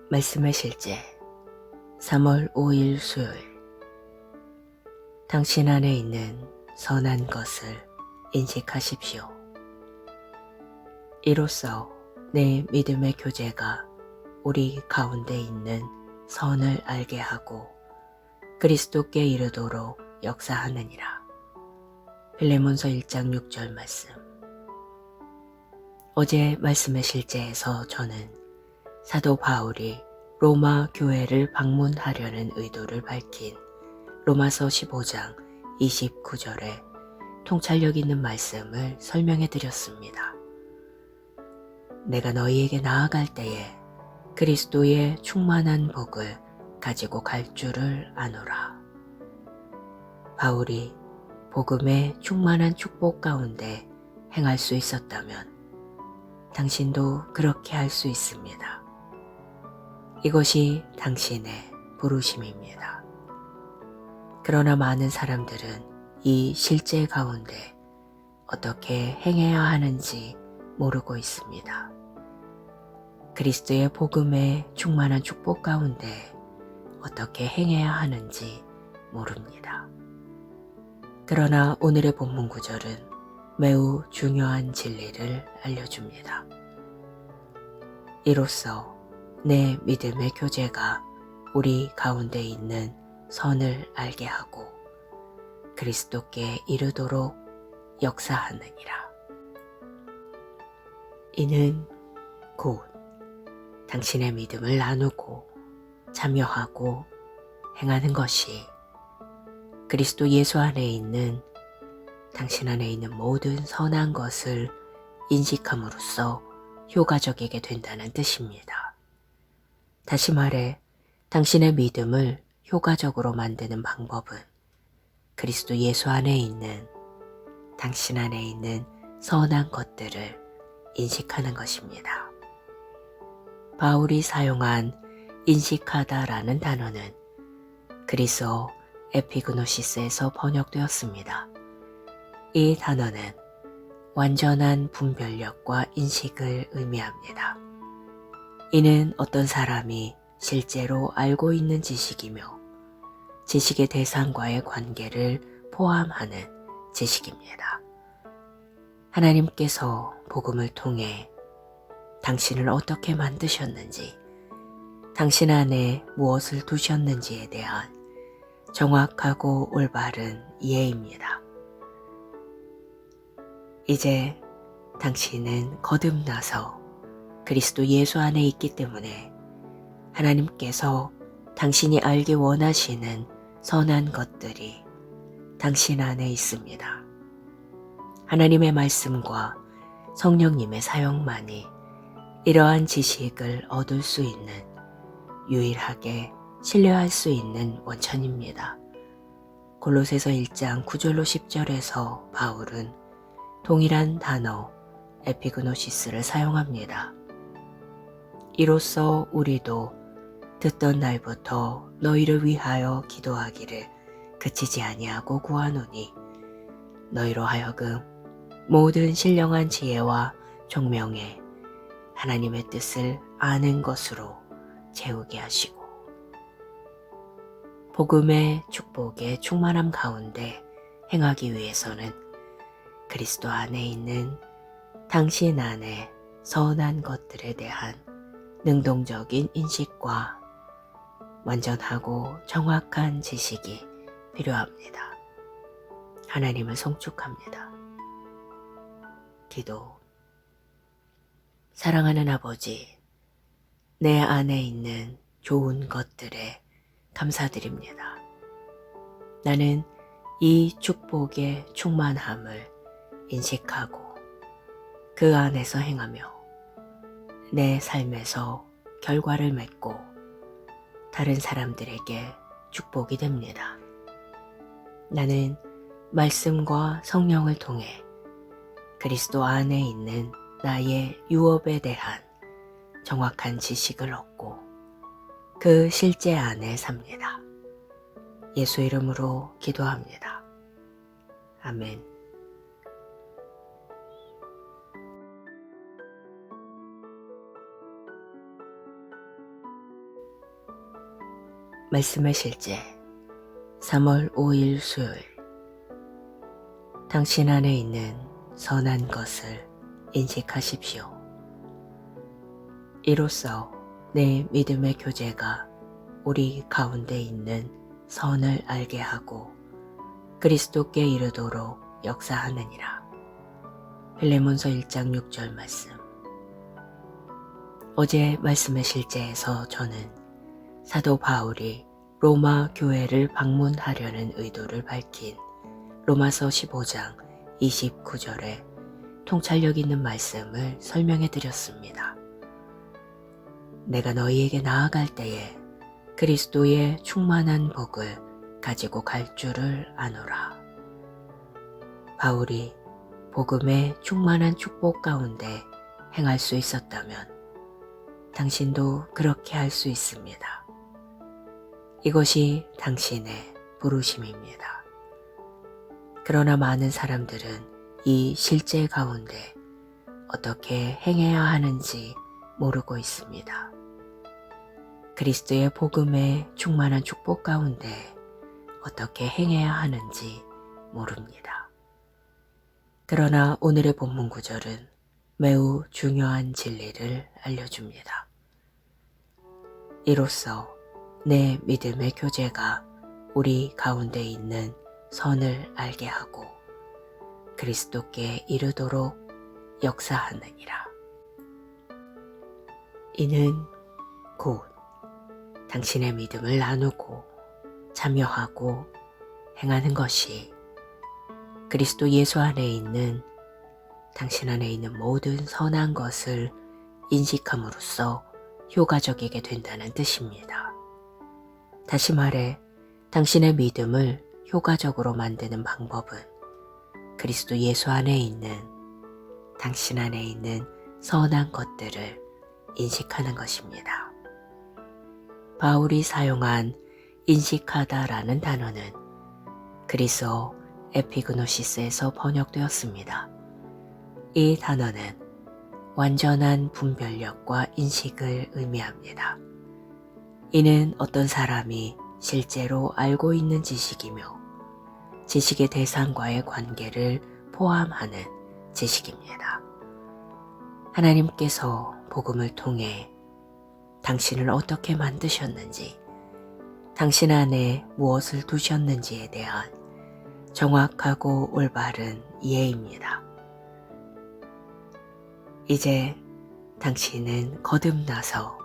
말씀의 실제 3월 5일 수요일. 당신 안에 있는 선한 것을 인식하십시오. 이로써 내 믿음의 교제가 우리 가운데 있는 선을 알게 하고 그리스도께 이르도록 역사하느니라. 빌레몬서 1장 6절 말씀. 어제 말씀의 실제에서 저는 사도 바울이 로마 교회를 방문하려는 의도를 밝힌 로마서 15장 29절에 통찰력 있는 말씀을 설명해 드렸습니다. 내가 너희에게 나아갈 때에 그리스도의 충만한 복을 가지고 갈 줄을 아노라. 바울이 복음의 충만한 축복 가운데 행할 수 있었다면 당신도 그렇게 할 수 있습니다. 이것이 당신의 부르심입니다. 그러나 많은 사람들은 이 실제 가운데 어떻게 행해야 하는지 모르고 있습니다. 그리스도의 복음의 충만한 축복 가운데 어떻게 행해야 하는지 모릅니다. 그러나 오늘의 본문 구절은 매우 중요한 진리를 알려줍니다. 이로써 내 믿음의 교제가 우리 가운데 있는 선을 알게 하고 그리스도께 이르도록 역사하느니라. 이는 곧 당신의 믿음을 나누고 참여하고 행하는 것이 그리스도 예수 안에 있는 당신 안에 있는 모든 선한 것을 인식함으로써 효과적이게 된다는 뜻입니다. 다시 말해 당신의 믿음을 효과적으로 만드는 방법은 그리스도 예수 안에 있는 당신 안에 있는 선한 것들을 인식하는 것입니다. 바울이 사용한 인식하다라는 단어는 그리스어 에피그노시스에서 번역되었습니다. 이 단어는 완전한 분별력과 인식을 의미합니다. 이는 어떤 사람이 실제로 알고 있는 지식이며 지식의 대상과의 관계를 포함하는 지식입니다. 하나님께서 복음을 통해 당신을 어떻게 만드셨는지, 당신 안에 무엇을 두셨는지에 대한 정확하고 올바른 이해입니다. 이제 당신은 거듭나서 그리스도 예수 안에 있기 때문에 하나님께서 당신이 알기 원하시는 선한 것들이 당신 안에 있습니다. 하나님의 말씀과 성령님의 사역만이 이러한 지식을 얻을 수 있는 유일하게 신뢰할 수 있는 원천입니다. 골로새서 1장 9절로 10절에서 바울은 동일한 단어 에피그노시스를 사용합니다. 이로써 우리도 듣던 날부터 너희를 위하여 기도하기를 그치지 아니하고 구하노니 너희로 하여금 모든 신령한 지혜와 총명에 하나님의 뜻을 아는 것으로 채우게 하시고 복음의 축복의 충만함 가운데 행하기 위해서는 그리스도 안에 있는 당신 안에 선한 것들에 대한 능동적인 인식과 완전하고 정확한 지식이 필요합니다. 하나님을 송축합니다. 기도. 사랑하는 아버지, 내 안에 있는 좋은 것들에 감사드립니다. 나는 이 축복의 충만함을 인식하고 그 안에서 행하며 내 삶에서 결과를 맺고 다른 사람들에게 축복이 됩니다. 나는 말씀과 성령을 통해 그리스도 안에 있는 나의 유업에 대한 정확한 지식을 얻고 그 실제 안에 삽니다. 예수 이름으로 기도합니다. 아멘. 말씀의 실제 3월 5일 수요일. 당신 안에 있는 선한 것을 인식하십시오. 이로써 내 믿음의 교제가 우리 가운데 있는 선을 알게 하고 그리스도께 이르도록 역사하느니라. 빌레몬서 1장 6절 말씀. 어제 말씀의 실제에서 저는 사도 바울이 로마 교회를 방문하려는 의도를 밝힌 로마서 15장 29절에 통찰력 있는 말씀을 설명해 드렸습니다. 내가 너희에게 나아갈 때에 그리스도의 충만한 복을 가지고 갈 줄을 아노라. 바울이 복음의 충만한 축복 가운데 행할 수 있었다면 당신도 그렇게 할 수 있습니다. 이것이 당신의 부르심입니다. 그러나 많은 사람들은 이 실제 가운데 어떻게 행해야 하는지 모르고 있습니다. 그리스도의 복음의 충만한 축복 가운데 어떻게 행해야 하는지 모릅니다. 그러나 오늘의 본문 구절은 매우 중요한 진리를 알려줍니다. 이로써 내 믿음의 교제가 우리 가운데 있는 선을 알게 하고 그리스도께 이르도록 역사하느니라. 이는 곧 당신의 믿음을 나누고 참여하고 행하는 것이 그리스도 예수 안에 있는 당신 안에 있는 모든 선한 것을 인식함으로써 효과적이게 된다는 뜻입니다. 다시 말해 당신의 믿음을 효과적으로 만드는 방법은 그리스도 예수 안에 있는 당신 안에 있는 선한 것들을 인식하는 것입니다. 바울이 사용한 인식하다라는 단어는 그리스어 에피그노시스에서 번역되었습니다. 이 단어는 완전한 분별력과 인식을 의미합니다. 이는 어떤 사람이 실제로 알고 있는 지식이며 지식의 대상과의 관계를 포함하는 지식입니다. 하나님께서 복음을 통해 당신을 어떻게 만드셨는지, 당신 안에 무엇을 두셨는지에 대한 정확하고 올바른 이해입니다. 이제 당신은 거듭나서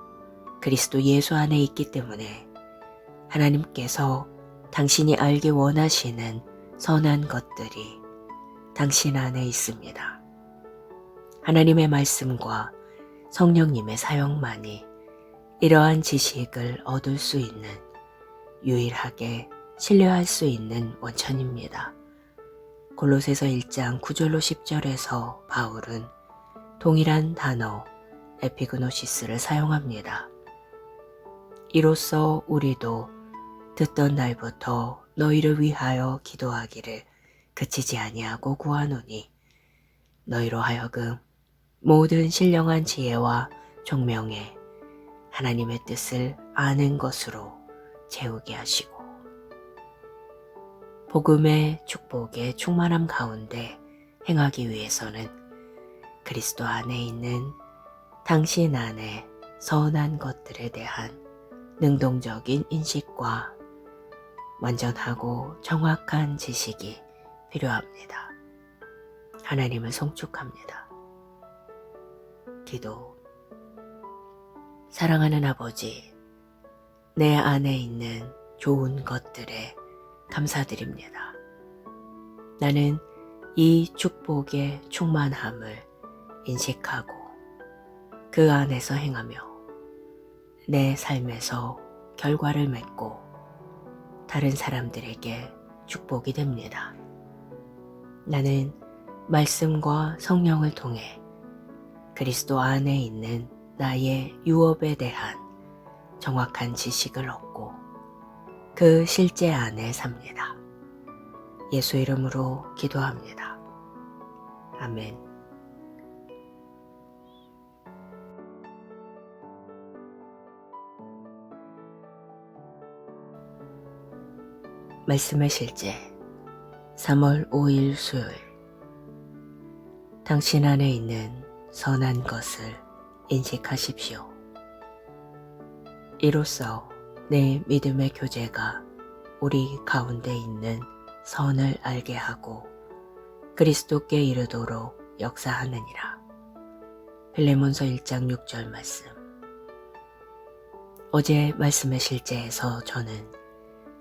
그리스도 예수 안에 있기 때문에 하나님께서 당신이 알기 원하시는 선한 것들이 당신 안에 있습니다. 하나님의 말씀과 성령님의 사역만이 이러한 지식을 얻을 수 있는 유일하게 신뢰할 수 있는 원천입니다. 골로새서 1장 9절로 10절에서 바울은 동일한 단어 에피그노시스를 사용합니다. 이로써 우리도 듣던 날부터 너희를 위하여 기도하기를 그치지 아니하고 구하노니 너희로 하여금 모든 신령한 지혜와 총명에 하나님의 뜻을 아는 것으로 채우게 하시고 복음의 축복의 충만함 가운데 행하기 위해서는 그리스도 안에 있는 당신 안에 선한 것들에 대한 능동적인 인식과 완전하고 정확한 지식이 필요합니다. 하나님을 송축합니다. 기도. 사랑하는 아버지, 내 안에 있는 좋은 것들에 감사드립니다. 나는 이 축복의 충만함을 인식하고 그 안에서 행하며 내 삶에서 결과를 맺고 다른 사람들에게 축복이 됩니다. 나는 말씀과 성령을 통해 그리스도 안에 있는 나의 유업에 대한 정확한 지식을 얻고 그 실제 안에 삽니다. 예수 이름으로 기도합니다. 아멘. 말씀의 실제 3월 5일 수요일. 당신 안에 있는 선한 것을 인식하십시오. 이로써 내 믿음의 교제가 우리 가운데 있는 선을 알게 하고 그리스도께 이르도록 역사하느니라. 빌레몬서 1장 6절 말씀. 어제 말씀의 실제에서 저는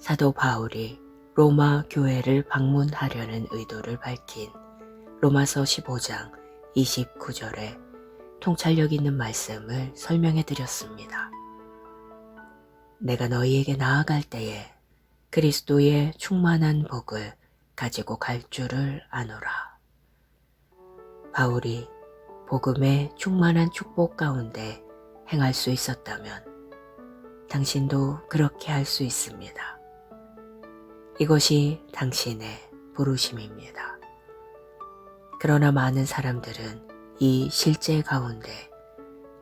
사도 바울이 로마 교회를 방문하려는 의도를 밝힌 로마서 15장 29절의 통찰력 있는 말씀을 설명해 드렸습니다. 내가 너희에게 나아갈 때에 그리스도의 충만한 복을 가지고 갈 줄을 아노라. 바울이 복음의 충만한 축복 가운데 행할 수 있었다면 당신도 그렇게 할 수 있습니다. 이것이 당신의 부르심입니다. 그러나 많은 사람들은 이 실제 가운데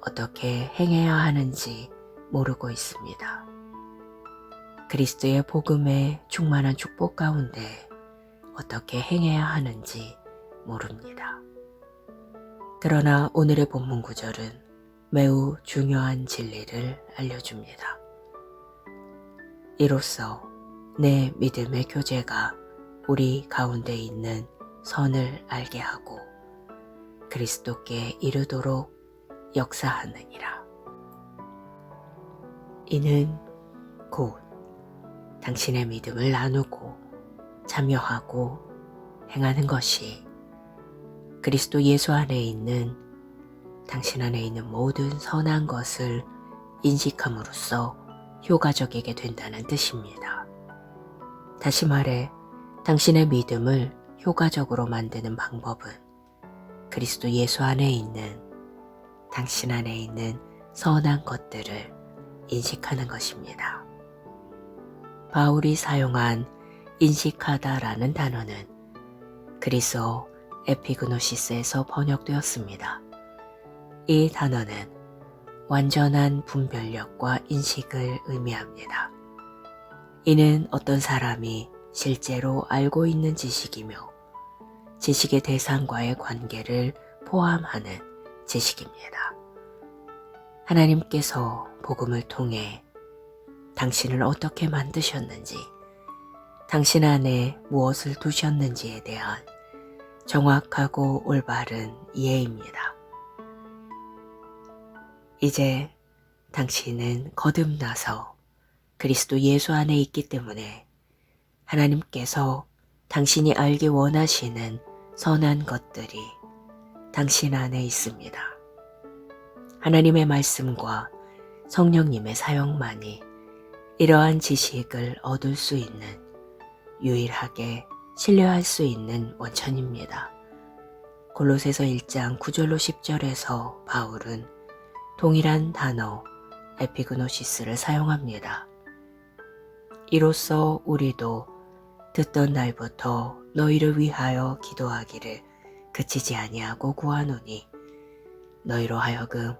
어떻게 행해야 하는지 모르고 있습니다. 그리스도의 복음의 충만한 축복 가운데 어떻게 행해야 하는지 모릅니다. 그러나 오늘의 본문 구절은 매우 중요한 진리를 알려줍니다. 이로써 내 믿음의 교제가 우리 가운데 있는 선을 알게 하고 그리스도께 이르도록 역사하느니라. 이는 곧 당신의 믿음을 나누고 참여하고 행하는 것이 그리스도 예수 안에 있는 당신 안에 있는 모든 선한 것을 인식함으로써 효과적이게 된다는 뜻입니다. 다시 말해 당신의 믿음을 효과적으로 만드는 방법은 그리스도 예수 안에 있는 당신 안에 있는 선한 것들을 인식하는 것입니다. 바울이 사용한 인식하다라는 단어는 그리스어 에피그노시스에서 번역되었습니다. 이 단어는 완전한 분별력과 인식을 의미합니다. 이는 어떤 사람이 실제로 알고 있는 지식이며 지식의 대상과의 관계를 포함하는 지식입니다. 하나님께서 복음을 통해 당신을 어떻게 만드셨는지, 당신 안에 무엇을 두셨는지에 대한 정확하고 올바른 이해입니다. 이제 당신은 거듭나서 그리스도 예수 안에 있기 때문에 하나님께서 당신이 알기 원하시는 선한 것들이 당신 안에 있습니다. 하나님의 말씀과 성령님의 사역만이 이러한 지식을 얻을 수 있는 유일하게 신뢰할 수 있는 원천입니다. 골로새서 1장 9절로 10절에서 바울은 동일한 단어 에피그노시스를 사용합니다. 이로써 우리도 듣던 날부터 너희를 위하여 기도하기를 그치지 아니하고 구하노니 너희로 하여금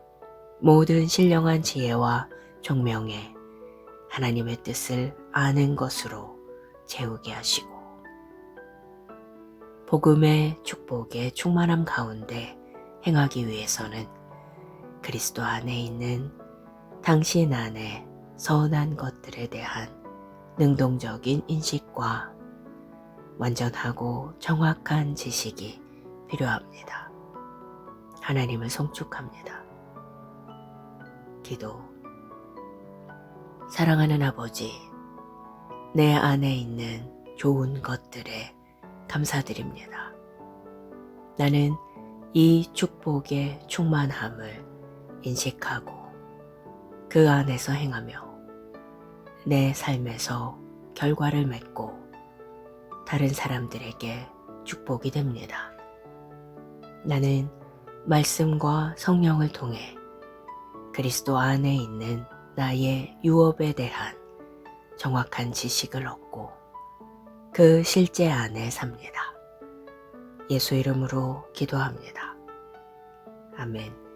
모든 신령한 지혜와 총명에 하나님의 뜻을 아는 것으로 채우게 하시고 복음의 축복의 충만함 가운데 행하기 위해서는 그리스도 안에 있는 당신 안에 선한 것들에 대한 능동적인 인식과 완전하고 정확한 지식이 필요합니다. 하나님을 송축합니다. 기도. 사랑하는 아버지, 내 안에 있는 좋은 것들에 감사드립니다. 나는 이 축복의 충만함을 인식하고 그 안에서 행하며 내 삶에서 결과를 맺고 다른 사람들에게 축복이 됩니다. 나는 말씀과 성령을 통해 그리스도 안에 있는 나의 유업에 대한 정확한 지식을 얻고 그 실제 안에 삽니다. 예수 이름으로 기도합니다. 아멘.